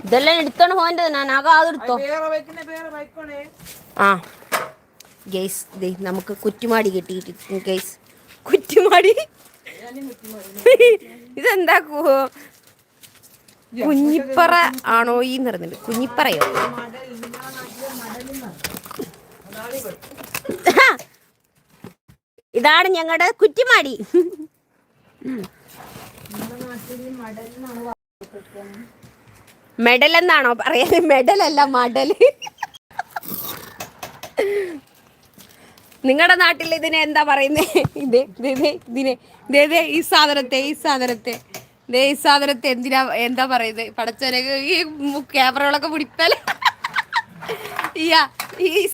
ഇതെല്ലാം എടുത്തോണ്ട് പോകേണ്ടത് ഞാൻ ആകാതെടുത്തോ. ആ ഗൈസ് നമുക്ക് കുറ്റിമാടി കിട്ടിയിട്ട് ഗൈസ്, കുറ്റിമാടി. ഇതെന്താ കുഞ്ഞിപ്പറ ആണോ ഈ പറഞ്ഞിട്ട്? കുഞ്ഞിപ്പറയോ? ഇതാണ് ഞങ്ങളുടെ കുറ്റിമാടി. മെഡൽ എന്നാണോ പറയാ? മെഡലല്ല, മടല്. നിങ്ങളുടെ നാട്ടിൽ ഇതിനെ എന്താ പറയുന്നേ? ഈ സാധനത്തെ എന്തിനാ എന്താ പറയുന്നത്? പടച്ചോനെ, ഈ ക്യാമറകളൊക്കെ പിടിപ്പല. ഈ